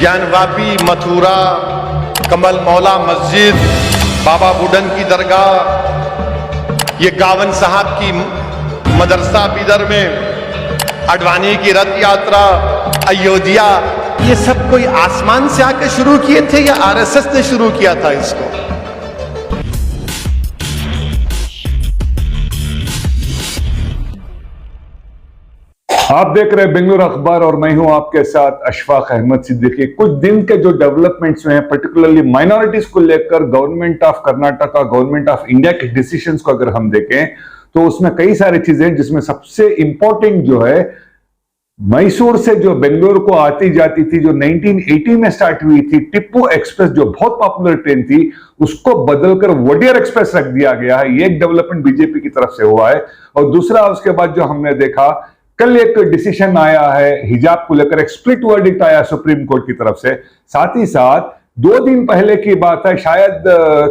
ज्ञानवापी, मथुरा, कमल मौला मस्जिद, बाबा बुडन की दरगाह, ये गावन साहब की मदरसा बिदर में, अडवाणी की रथ यात्रा, अयोध्या, ये सब कोई आसमान से आकर शुरू किए थे या आरएसएस ने शुरू किया था इसको? आप देख रहे हैं बेंगलुरु अखबार और मैं हूं आपके साथ अशफाक अहमद सिद्दीकी। कुछ दिन के जो डेवलपमेंट्स हुए हैं, पर्टिकुलरली माइनॉरिटीज को लेकर government of Karnataka, government of India के डिसीजंस को अगर हम देखें तो उसमें कई सारी चीजें, जिसमें सबसे इंपॉर्टेंट जो है, मैसूर से जो बेंगलुरु को आती जाती थी, जो 1980 में स्टार्ट हुई थी टिप्पू एक्सप्रेस, जो बहुत पॉपुलर ट्रेन थी, उसको बदलकर वोडियर एक्सप्रेस रख दिया गया है। ये एक डेवलपमेंट बीजेपी की तरफ से हुआ है। और दूसरा, उसके बाद जो हमने देखा, कल एक डिसीजन आया है हिजाब को लेकर, एक स्प्लिट वर्डिक्ट आया सुप्रीम कोर्ट की तरफ से। साथ ही साथ 2 दिन पहले की बात है, शायद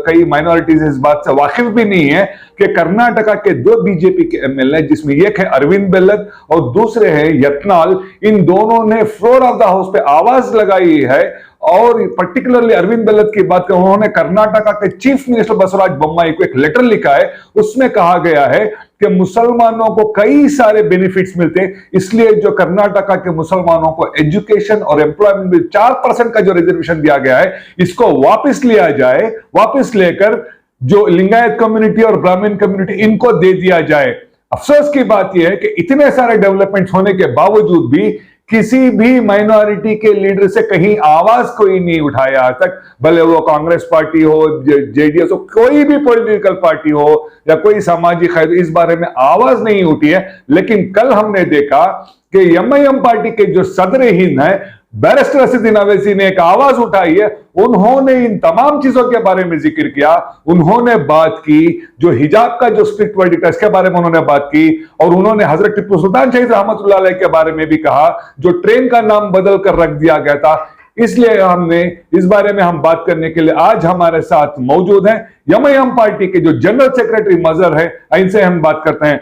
कई माइनॉरिटीज इस बात से वाकिफ भी नहीं है कि कर्नाटका के 2 बीजेपी के एमएलए, जिसमें एक है अरविंद बेल्लत और दूसरे हैं यत्नाल, इन दोनों ने फ्लोर ऑफ द हाउस पे आवाज लगाई है। और पर्टिकुलरली अरविंद बेल्लत की बात करें, उन्होंने कर्नाटका के चीफ मिनिस्टर बसवराज बोम्माई को एक लेटर लिखा है। उसमें कहा गया है कि मुसलमानों को कई सारे बेनिफिट्स मिलते हैं, इसलिए जो कर्नाटका के मुसलमानों को एजुकेशन और एम्प्लॉयमेंट में 4% का जो रिजर्वेशन दिया गया है, इसको वापस लिया जाए। वापस लेकर जो लिंगायत कम्युनिटी और ब्राह्मण कम्युनिटी, इनको दे दिया जाए। अफसोस की बात यह है कि इतने सारे डेवलपमेंट होने के बावजूद भी किसी भी माइनॉरिटी के लीडर से कहीं आवाज कोई नहीं उठाया आज तक, भले वो कांग्रेस पार्टी हो, जेडीएस हो, कोई भी पॉलिटिकल पार्टी हो या कोई सामाजिक है, इस बारे में आवाज नहीं उठी है। लेकिन कल हमने देखा कि एमआईएम पार्टी के जो सदर हिंद है बैरिस्टर असदुद्दीन अवैसी ने एक आवाज उठाई है। उन्होंने इन तमाम चीजों के बारे में जिक्र किया। उन्होंने बात की जो हिजाब का जो स्ट्रिक्ट वर्डिक्ट है, इसके बारे में उन्होंने बात की। और उन्होंने हजरत टिप्पू सुल्तान शहीद रहमतुल्लाह अलैह के बारे में भी कहा, जो ट्रेन का नाम बदल कर रख दिया गया था। इसलिए हमने इस बारे में हम बात करने के लिए आज हमारे साथ मौजूद हैं एमआईएम पार्टी के जो जनरल सेक्रेटरी मजहर है, इनसे हम बात करते हैं।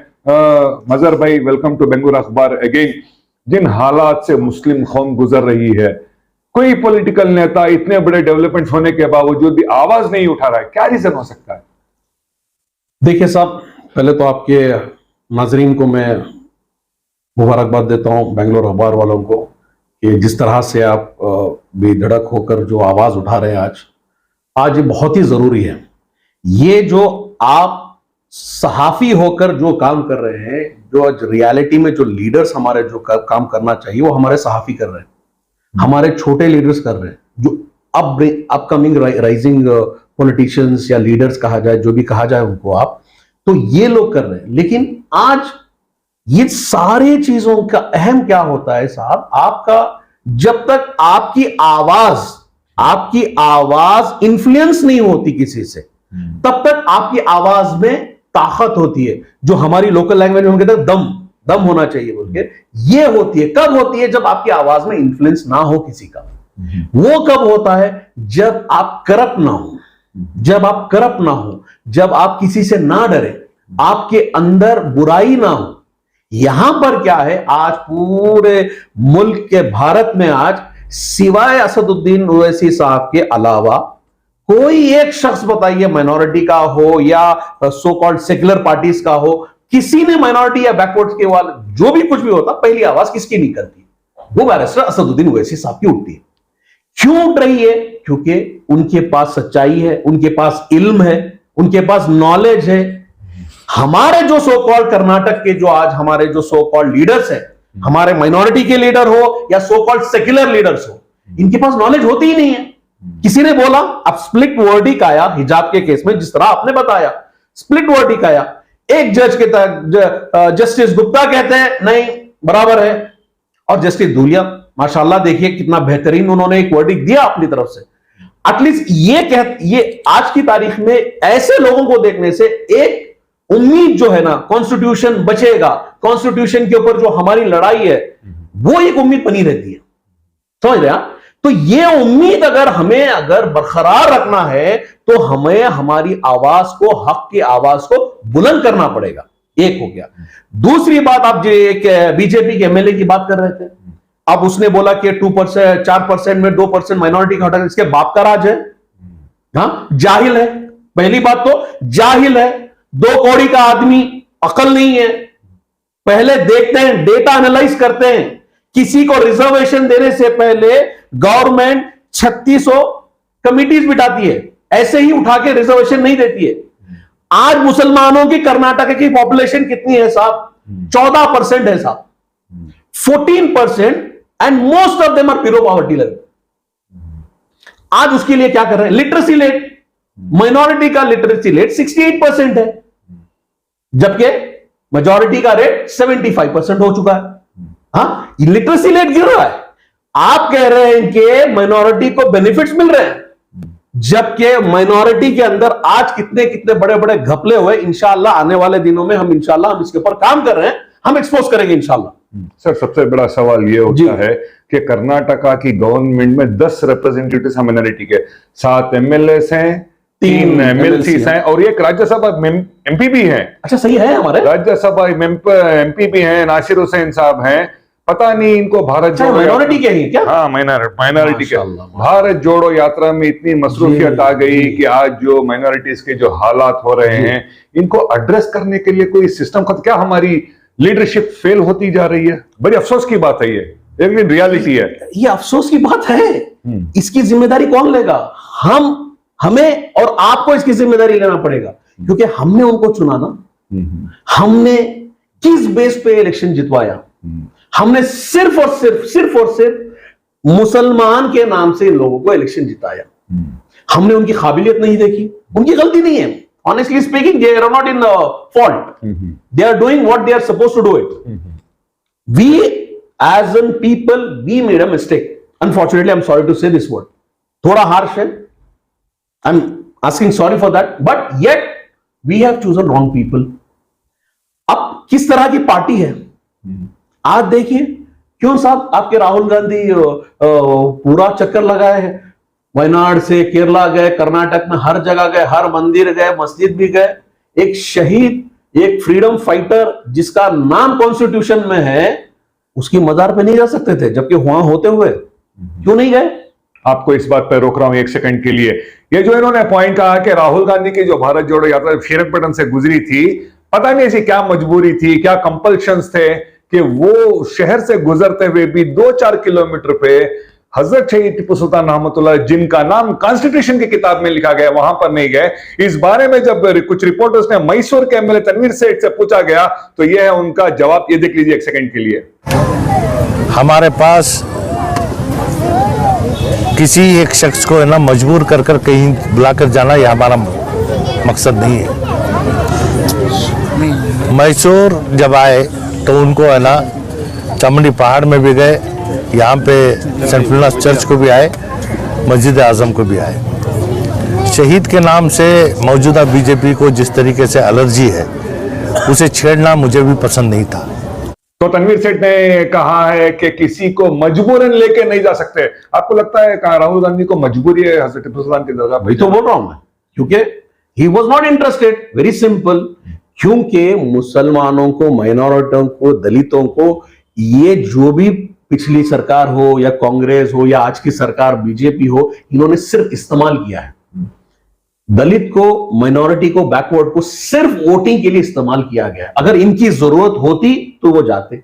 मजहर भाई, वेलकम टू बेंगलुरु अखबार अगेन। जिन हालात से मुस्लिम कौम गुजर रही है, कोई पॉलिटिकल नेता इतने बड़े डेवलपमेंट होने के बावजूद भी आवाज नहीं उठा रहा है, क्या रीजन हो सकता है? देखिए साहब, पहले तो आपके नाजरीन को मैं मुबारकबाद देता हूं, बेंगलुरु अखबार वालों को, कि जिस तरह से आप बेधड़क होकर जो आवाज उठा रहे हैं आज ये बहुत ही जरूरी है। ये जो आप सहाफी होकर जो काम कर रहे हैं, जो आज रियलिटी में जो लीडर्स हमारे जो काम करना चाहिए वो हमारे सहाफी कर रहे हैं, हमारे छोटे लीडर्स कर रहे हैं, जो अपकमिंग राइजिंग पॉलिटिशियंस या लीडर्स कहा जाए, जो भी कहा जाए उनको आप, तो ये लोग कर रहे हैं। लेकिन आज ये सारी चीजों का अहम क्या होता है साहब, आपका जब तक आपकी आवाज इन्फ्लुएंस नहीं होती किसी से, तब तक आपकी आवाज में ताकत होती है, जो हमारी लोकल लैंग्वेज में हम कहते हैं दम होना चाहिए बोल के। ये होती है, कब होती है? जब आपकी आवाज में इन्फ्लुएंस ना हो किसी का। वो कब होता है? जब आप करप्ट ना हो, जब आप किसी से ना डरे, आपके अंदर बुराई ना हो। यहां पर क्या है, आज पूरे मुल्क के भारत में आज सिवाय असदुद्दीन ओवैसी साहब के अलावा कोई एक शख्स बताइए, माइनॉरिटी का हो या सो कॉल्ड सेक्युलर पार्टीज का हो, किसी ने माइनॉरिटी या बैकवर्ड के वाले जो भी कुछ भी होता, पहली आवाज किसकी निकलती? वो बैरिस्टर असदुद्दीन ओवैसी साहब की उठती है। क्यों उठ रही है? क्योंकि उनके पास सच्चाई है, उनके पास इल्म है, उनके पास नॉलेज है। हमारे जो सो कॉल्ड कर्नाटक के जो आज हमारे जो सो कॉल्ड लीडर्स हैं, हमारे माइनॉरिटी के लीडर हो या सो कॉल्ड सेक्युलर लीडर्स हो, इनके पास नॉलेज होती ही नहीं है। किसी ने बोला, अब स्प्लिट वर्डिक्ट आया हिजाब के केस में, जिस तरह आपने बताया स्प्लिट वर्डिक्ट आया, एक जज के तहत जस्टिस गुप्ता कहते हैं नहीं बराबर है, और जस्टिस धूलिया माशाल्लाह देखिए कितना बेहतरीन उन्होंने एक वर्डिक्ट दिया अपनी तरफ से। एटलीस्ट ये आज की तारीख में ऐसे लोगों को देखने से एक उम्मीद जो है ना, कॉन्स्टिट्यूशन बचेगा, कॉन्स्टिट्यूशन के ऊपर जो हमारी लड़ाई है वो एक उम्मीद बनी रहती है, समझ रहे हैं? तो ये उम्मीद अगर बरकरार रखना है तो हमें हमारी आवाज को, हक की आवाज को बुलंद करना पड़ेगा। एक हो गया। दूसरी बात, आप जो एक बीजेपी के एमएलए की बात कर रहे थे, अब उसने बोला कि 2%, 4% में 2% माइनॉरिटी का हटा, इसके बाप का राज है। हाँ, जाहिल है, पहली बात तो जाहिल है, 2 कौड़ी का आदमी, अकल नहीं है। पहले देखते हैं, डेटा एनालाइज करते हैं। किसी को रिजर्वेशन देने से पहले गवर्नमेंट 3600 कमिटीज बिठाती है, ऐसे ही उठा के रिजर्वेशन नहीं देती है। आज मुसलमानों की कर्नाटक की पॉपुलेशन कितनी है साहब? 14% है साहब, 14%, and most of them are below poverty level. आज उसके लिए क्या कर रहे हैं? लिटरेसी रेट, माइनॉरिटी का लिटरेसी रेट 68% है, जबकि मेजॉरिटी का रेट 75% हो चुका है। हाँ, लिटरेसी रेट गिर रहा है। आप कह रहे हैं कि माइनॉरिटी को बेनिफिट्स मिल रहे हैं, जबकि माइनॉरिटी के अंदर आज कितने कितने बड़े बड़े घपले हुए। इंशाल्लाह आने वाले दिनों में हम इसके ऊपर काम कर रहे हैं, हम एक्सपोज करेंगे इंशाल्लाह। सर, सबसे बड़ा सवाल यह होता है कि कर्नाटका की गवर्नमेंट में 10 रिप्रेजेंटेटिव्स हैं माइनॉरिटी के, 7 एमएलएस हैं, 3 एमएलसी हैं, और एक राज्यसभा एमपी भी हैं। अच्छा, सही है, हमारे राज्यसभा एमपी भी हैं, नासिर हुसैन साहब हैं। पता नहीं इनको भारत जोड़ो माइनॉरिटी के हैं क्या? हाँ, माइनॉरिटी के। भारत जोड़ो यात्रा में इतनी मसरूफियत आ गई कि आज जो माइनॉरिटीज के जो हालात हो रहे हैं, इनको एड्रेस करने के लिए कोई सिस्टम का, क्या हमारी लीडरशिप फेल होती जा रही है? बड़ी अफसोस की बात है ये, लेकिन रियलिटी है। ये अफसोस की बात है। इसकी जिम्मेदारी कौन लेगा? हमें और आपको इसकी जिम्मेदारी लेना पड़ेगा, क्योंकि हमने उनको चुना ना। हमने किस बेस पे इलेक्शन जितवाया? हमने सिर्फ और सिर्फ मुसलमान के नाम से इन लोगों को इलेक्शन जिताया। हमने उनकी काबिलियत नहीं देखी। उनकी गलती नहीं है, honestly speaking, they are not in fault. They are doing what they are supposed to do it. We as in people, we made a mistake. Unfortunately, I'm sorry to say this word. थोड़ा harsh है. I'm asking sorry for that. But yet, we have chosen wrong people. अब किस तरह की party है? आज देखिए, क्यों साहब आपके राहुल गांधी पूरा चक्कर लगाए हैं, वायनाड से केरला गए, कर्नाटक में हर जगह गए, हर मंदिर गए, मस्जिद भी गए। एक शहीद, एक फ्रीडम फाइटर जिसका नाम कॉन्स्टिट्यूशन में है, उसकी मजार पे नहीं जा सकते थे, जबकि वहां होते हुए क्यों नहीं गए? आपको इस बात पर रोक रहा हूं एक सेकंड के लिए। ये जो इन्होंने पॉइंट कहा कि राहुल गांधी की जो भारत जोड़ो यात्रा श्रीरंगपट्टनम से गुजरी थी, पता नहीं ऐसी क्या मजबूरी थी, क्या कंपल्शंस थे कि वो शहर से गुजरते हुए भी 2-4 किलोमीटर पे हजरत शहीद टीपू सुल्तान रहमतुल्लाह, जिनका नाम कॉन्स्टिट्यूशन की किताब में लिखा गया, वहां पर नहीं गए। इस बारे में जब कुछ रिपोर्टर्स ने मैसूर के एमएलए तनवीर सेठ से पूछा गया, तो यह है उनका जवाब। ये देख लीजिए एक सेकंड के लिए। हमारे पास किसी एक शख्स को है ना मजबूर कर कर कहीं बुलाकर जाना, यह हमारा मकसद नहीं है। मैसूर जब आए तो उनको है ना चामुंडी पहाड़ में भी गए, यहाँ पे सेंट फिलोमिना चर्च को भी आए, मस्जिद आजम को भी आए। शहीद के नाम से मौजूदा बीजेपी को जिस तरीके से एलर्जी है, उसे छेड़ना मुझे भी पसंद नहीं था। तो तनवीर सेठ ने कहा है कि किसी को मजबूरन लेके नहीं जा सकते। आपको लगता है राहुल गांधी को मजबूरी है हजरत टीपू सुल्तान की दरगाह? वही तो बोल रहा हूं मैं, क्योंकि he was not interested. Very simple, क्योंकि मुसलमानों को, माइनॉरिटियों को, दलितों को, ये जो भी पिछली सरकार हो या कांग्रेस हो या आज की सरकार बीजेपी हो, इन्होंने सिर्फ इस्तेमाल किया है। दलित को, माइनॉरिटी को, बैकवर्ड को सिर्फ वोटिंग के लिए इस्तेमाल किया गया। अगर इनकी जरूरत होती तो वो जाते।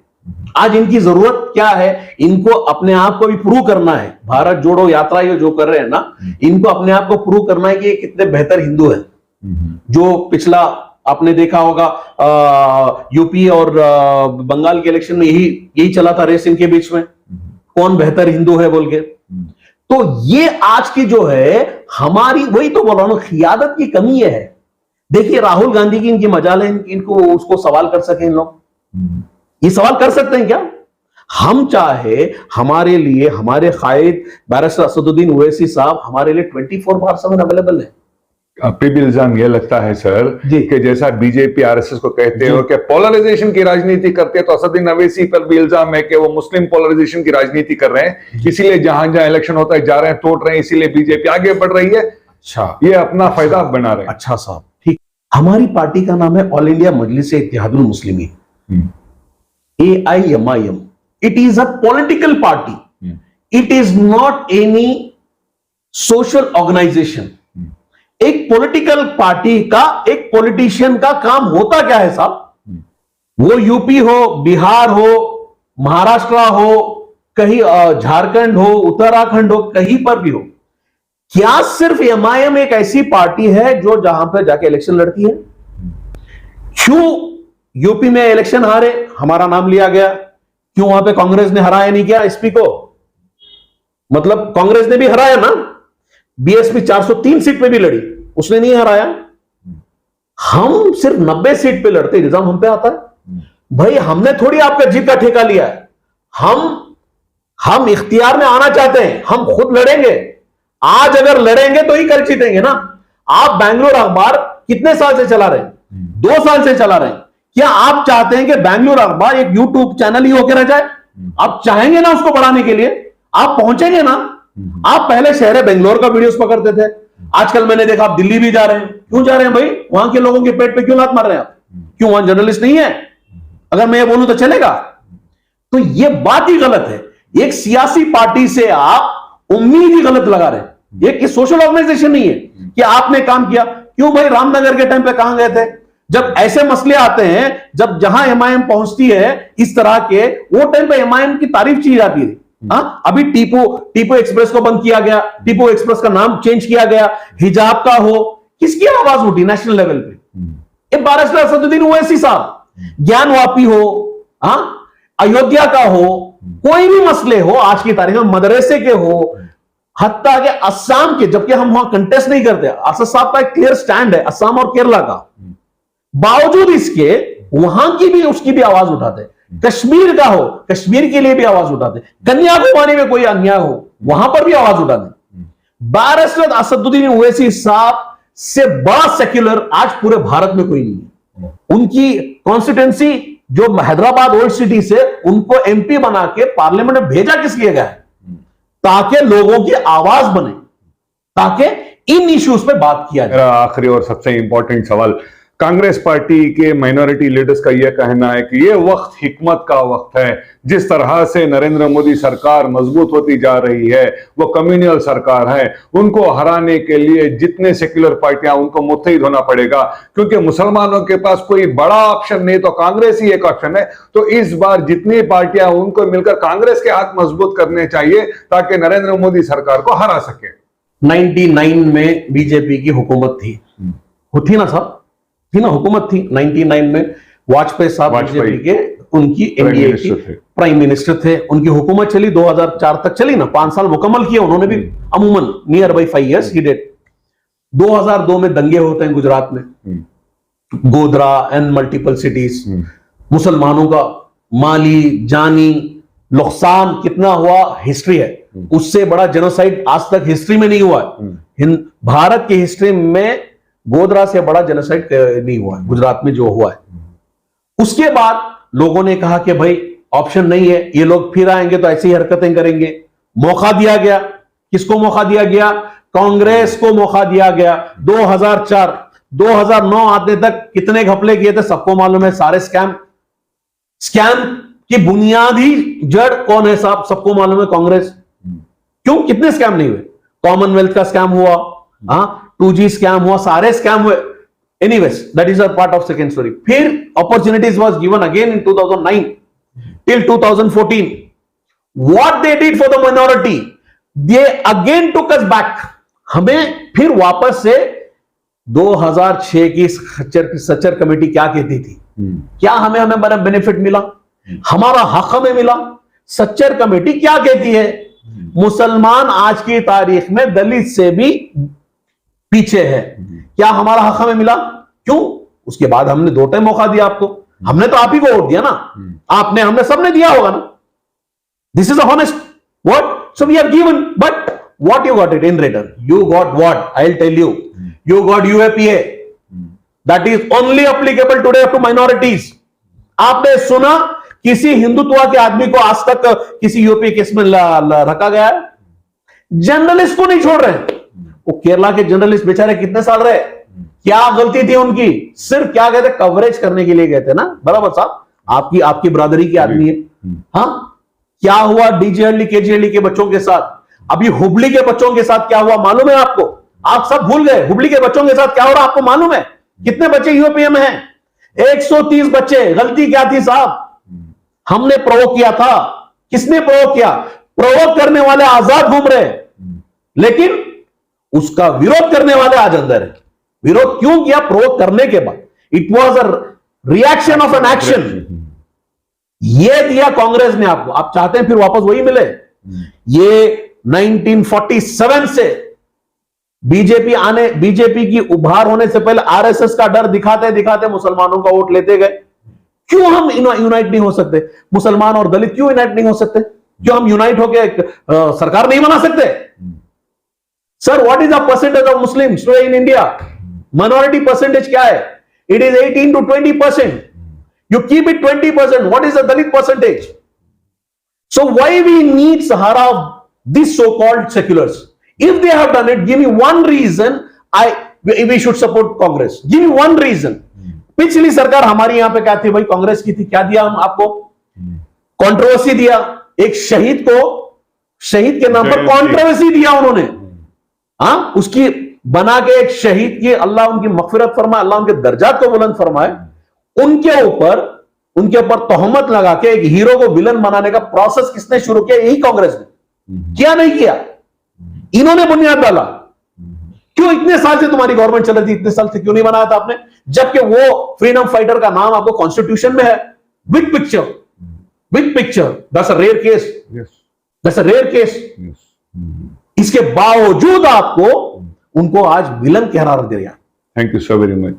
आज इनकी जरूरत क्या है? इनको अपने आप को भी प्रूव करना है। भारत जोड़ो यात्रा ये जो कर रहे हैं ना, इनको अपने आप को प्रूव करना है कि ये कितने बेहतर हिंदू हैं। जो पिछला आपने देखा होगा यूपी और बंगाल के इलेक्शन में यही चला था रेस इनके बीच में, कौन बेहतर हिंदू है बोल के। तो ये आज की जो है हमारी, वही तो बोल रहा हूं, खियादत की कमी है। देखिए राहुल गांधी की इनकी मजाल है, इनको उसको सवाल कर सके इन लोग। ये सवाल कर सकते हैं क्या? हम चाहे हमारे लिए, हमारे कायद बैरिस्टर असदुद्दीन ओवैसी साहब हमारे लिए 24/7 अवेलेबल है। आपको भी इल्जाम यह लगता है सर कि जैसा बीजेपी आरएसएस को कहते हो कि पोलराइजेशन की राजनीति करते हैं, तो असदुद्दीन ओवैसी पर भी इल्जाम है कि वो मुस्लिम पोलराइजेशन की राजनीति कर रहे हैं, इसीलिए जहां जहां इलेक्शन होता है जा रहे हैं, तोड़ रहे हैं, इसीलिए बीजेपी आगे बढ़ रही है। अच्छा, ये अपना फायदा बना रहे हैं। अच्छा साहब, ठीक। हमारी पार्टी का नाम है All India Majlis Ittehadul Muslimeen, AIMIM। It is a political party, it is not any social organisation. एक पॉलिटिकल पार्टी का, एक पॉलिटिशियन का काम होता क्या है साहब? वो यूपी हो, बिहार हो, महाराष्ट्र हो, कहीं झारखंड हो, उत्तराखंड हो, कहीं पर भी हो, क्या सिर्फ एमआईएम एक ऐसी पार्टी है जो जहां पर जाके इलेक्शन लड़ती है? क्यों यूपी में इलेक्शन हारे, हमारा नाम लिया गया, क्यों वहां पे कांग्रेस ने हराया नहीं किया एसपी को? मतलब कांग्रेस ने भी हराया ना, बीएसपी 403 सीट पे भी लड़ी, उसने नहीं हराया। हम सिर्फ 90 सीट पे लड़ते, निजाम हम पे आता है। भाई हमने थोड़ी आपका जीत का ठेका लिया है, हम इख्तियार में आना चाहते हैं, हम खुद लड़ेंगे। आज अगर लड़ेंगे तो ही कल जीतेंगे ना। आप बैंगलोर अखबार कितने साल से चला रहे हैं? 2 साल से चला रहे हैं। क्या आप चाहते हैं कि बैंगलोर अखबार एक यूट्यूब चैनल ही होकर रह जाए? आप चाहेंगे ना उसको बढ़ाने के लिए? आप पहुंचेंगे ना? आप पहले शहर बेंगलोर का वीडियोस पकड़ते थे, आजकल मैंने देखा आप दिल्ली भी जा रहे हैं। क्यों जा रहे हैं भाई? वहां के लोगों के पेट पे क्यों लात मार रहे हैं आप? क्यों वहां जर्नलिस्ट नहीं है? अगर मैं ये बोलूं तो चलेगा? तो ये बात ही गलत है। एक सियासी पार्टी से आप उम्मीद ही गलत लगा रहे हैं। ये सोशल ऑर्गेनाइजेशन नहीं है कि आपने काम किया। क्यों भाई रामनगर के टाइम पे कहां गए थे? जब ऐसे मसले आते हैं, जब जहां एमआईएम पहुंचती है इस तरह के, वो टाइम पे एमआईएम की तारीफ की जाती है। अभी टीपू एक्सप्रेस को बंद किया गया, टीपू एक्सप्रेस का नाम चेंज किया गया, हिजाब का हो, किसकी आवाज उठी नेशनल लेवल पे? बैरिस्टर असदुद्दीन ओवैसी साहब, ज्ञानवापी हो, अयोध्या का हो, कोई भी मसले हो आज की तारीख में, मदरसे के हो, हत्ता के असम के, जबकि हम वहां कंटेस्ट नहीं करते। असद साहब का एक क्लियर स्टैंड है असम और केरला का, बावजूद इसके वहां की भी उसकी भी आवाज उठाते। कश्मीर का हो, कश्मीर के लिए भी आवाज उठाते। कन्याकुमारी में कोई अन्याय हो, वहां पर भी आवाज उठाते। बैरिस्टर असदुद्दीन ओवैसी साहब से बड़ा सेक्युलर आज पूरे भारत में कोई नहीं है। उनकी कॉन्स्टिट्यूंसी जो हैदराबाद ओल्ड सिटी से, उनको एमपी बना के पार्लियामेंट में भेजा किस लिए गया है? ताकि लोगों की आवाज बने, ताकि इन इश्यूज पे बात किया जाए। मेरा आखिरी और सबसे इंपॉर्टेंट सवाल, कांग्रेस पार्टी के माइनॉरिटी लीडर्स का यह कहना है कि यह वक्त हिकमत का वक्त है। जिस तरह से नरेंद्र मोदी सरकार मजबूत होती जा रही है, वो कम्युनल सरकार है, उनको हराने के लिए जितने सेक्युलर पार्टियां, उनको मुत्तहिद होना पड़ेगा, क्योंकि मुसलमानों के पास कोई बड़ा ऑप्शन नहीं, तो कांग्रेस ही एक ऑप्शन है। तो इस बार जितनी पार्टियां, उनको मिलकर कांग्रेस के हाथ मजबूत करने चाहिए ताकि नरेंद्र मोदी सरकार को हरा सके। 99 में बीजेपी की हुकूमत थी ना साहब, थी ना हुकूमत थी 99 में। वाजपेयी साहब बीजेपी के, उनकी एनडीए की प्राइम मिनिस्टर थे। उनकी हुकूमत चली 2004 तक चली ना, 5 साल मुकम्मल किए उन्होंने भी, अमूमन near by 5 years he dead. 2002 में दंगे होते हैं गुजरात में, गोधरा एंड मल्टीपल सिटीज। मुसलमानों का माली जानी नुकसान कितना हुआ हिस्ट्री है, उससे बड़ा जेनोसाइड आज तक हिस्ट्री में नहीं हुआ है। भारत की हिस्ट्री में गोधरा से बड़ा जेनोसाइड नहीं हुआ है, गुजरात में जो हुआ है। उसके बाद लोगों ने कहा कि भाई ऑप्शन नहीं है, ये लोग फिर आएंगे तो ऐसी हरकतें करेंगे। मौका दिया गया, किसको मौका दिया गया? कांग्रेस को मौका दिया गया। 2004 2009 आने तक कितने घपले किए थे सबको मालूम है। सारे स्कैम की बुनियादी जड़ कौन है साहब? सबको मालूम है, कांग्रेस। क्यों? कितने स्कैम नहीं हुए? कॉमनवेल्थ का स्कैम हुआ, 2G स्कैम हुआ, सारे स्कैम हुए। Anyways, that is a part of second story. फिर opportunities was given again in 2009 till 2014. What they did for the minority, they again took us back. हमें फिर वापस से 2006 की सच्चर कमेटी क्या कहती थी? क्या हमें बड़ा बेनिफिट मिला? हमारा हक हमें मिला? सच्चर कमेटी क्या कहती है? मुसलमान आज की तारीख में दलित से भी पीछे है। क्या हमारा हक हमें मिला? क्यों? उसके बाद हमने 2 टाइम मौका दिया आपको। हमने तो आप ही को वोट दिया ना, आपने, हमने, सबने दिया होगा ना। This is a honest word, so we have given, but what you got it in return? You got what? I will tell you got UAPA, that is only applicable today to minorities. आपने सुना किसी हिंदुत्व के आदमी को आज तक किसी UP case में रखा गया है? जर्नलिस्ट को नहीं छोड़ रहे हैं। वो केरला के जर्नलिस्ट बेचारे कितने साल रहे? क्या गलती थी उनकी? सिर्फ क्या कहते, कवरेज करने के लिए गए थे ना। बराबर साहब, आपकी बरादरी की आदमी है। हाँ, क्या हुआ डीजेहಳ್ಳಿ केजीहಳ್ಳಿ के बच्चों के साथ, अभी हुबली के बच्चों के साथ क्या हुआ मालूम है आपको? आप सब भूल गए। हुबली के बच्चों के साथ क्या हो रहा आपको मालूम है? कितने बच्चे यूपीएम हैं? 130 बच्चे। गलती क्या थी साहब? हमने प्रोवोक किया था। किसने प्रोवोक किया? प्रोवोक करने वाले आजाद घूम रहे, लेकिन उसका विरोध करने वाले आज अंदर है। विरोध क्यों किया? प्रोवोक करने के बाद। It was a reaction of an action. ये दिया कांग्रेस ने आपको। आप चाहते हैं फिर वापस वही मिले? ये 1947 से बीजेपी की उभार होने से पहले आरएसएस का डर दिखाते दिखाते मुसलमानों का वोट लेते गए। क्यों हम यूनाइट नहीं हो सकते? मुसलमान और दलित क्यों यूनाइट नहीं हो सकते? क्यों हम यूनाइट होकर सरकार नहीं बना सकते? Sir, what is the percentage of Muslims in India? Minority percentage क्या है? It is 18 to 20%. You keep it 20%. What is the Dalit percentage? So why we need Sahara of these so-called seculars? If they have done it, give me one reason we should support Congress. Give me one reason. पिछली सरकार हमारी यहां पे क्या थी भाई? कांग्रेस की थी। क्या दिया हम आपको? कंट्रोवर्सी दिया। एक शहीद के नाम पर कंट्रोवर्सी दिया उन्होंने। हाँ, उसकी बना के एक शहीद की, अल्लाह उनकी मगफिरत फरमाए, अल्लाह उनके दर्जात को बुलंद फरमाए, उनके ऊपर तोहमत लगा के एक हीरो को विलन बनाने का प्रोसेस किसने शुरू किया? यही कांग्रेस ने। क्या नहीं किया? इन्होंने बुनियाद डाला। क्यों इतने साल से तुम्हारी गवर्नमेंट चल रही थी, इतने साल से क्यों नहीं बनाया था आपने? जबकि वो फ्रीडम फाइटर का नाम आपको कॉन्स्टिट्यूशन में है, with picture. That's a rare case. That's a rare case. इसके बावजूद आपको उनको आज विलन कहरा दिया। Thank you so very much.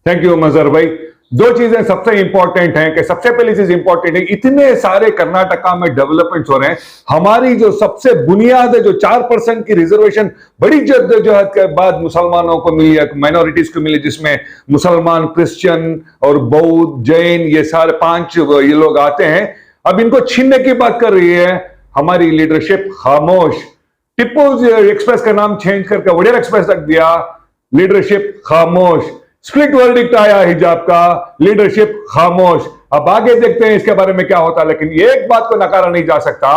Thank you Mazhar भाई। दो चीजें सबसे इंपॉर्टेंट हैं कि सबसे पहली चीज इंपॉर्टेंट है, इतने सारे कर्नाटका में डेवलपमेंट्स हो रहे हैं। हमारी जो सबसे बुनियाद है, जो 4% की रिजर्वेशन बड़ी जद्दोजहद के बाद मुसलमानों को मिली, माइनॉरिटीज को मिली, जिसमें मुसलमान, क्रिश्चियन और बौद्ध, जैन, ये सारे 5 ये लोग आते हैं। अब इनको छीनने की बात कर रही है हमारी लीडरशिप। खामोश। टिप्पू एक्सप्रेस का नाम चेंज करके वडेर एक्सप्रेस रख दिया। लीडरशिप खामोश। स्प्लिट वर्डिक्ट आया हिजाब का, लीडरशिप खामोश। अब आगे देखते हैं इसके बारे में क्या होता है। लेकिन एक बात को नकारा नहीं जा सकता,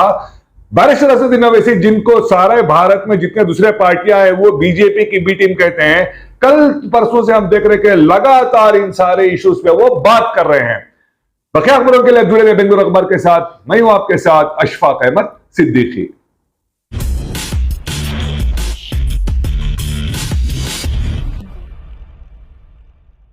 बैरिस्टर असदुद्दीन ओवैसी, जिनको सारे भारत में जितने दूसरे पार्टियां हैं वो बीजेपी की बी टीम कहते हैं, कल परसों से हम देख रहे कि लगातार इन सारे इश्यूज पे वो बात कर रहे हैं। बकिया खबरों के लिए जुड़े हुए बेंगलुरु अखबार के साथ मैं हूं आपके साथ अशफाक अहमद सिद्दीकी।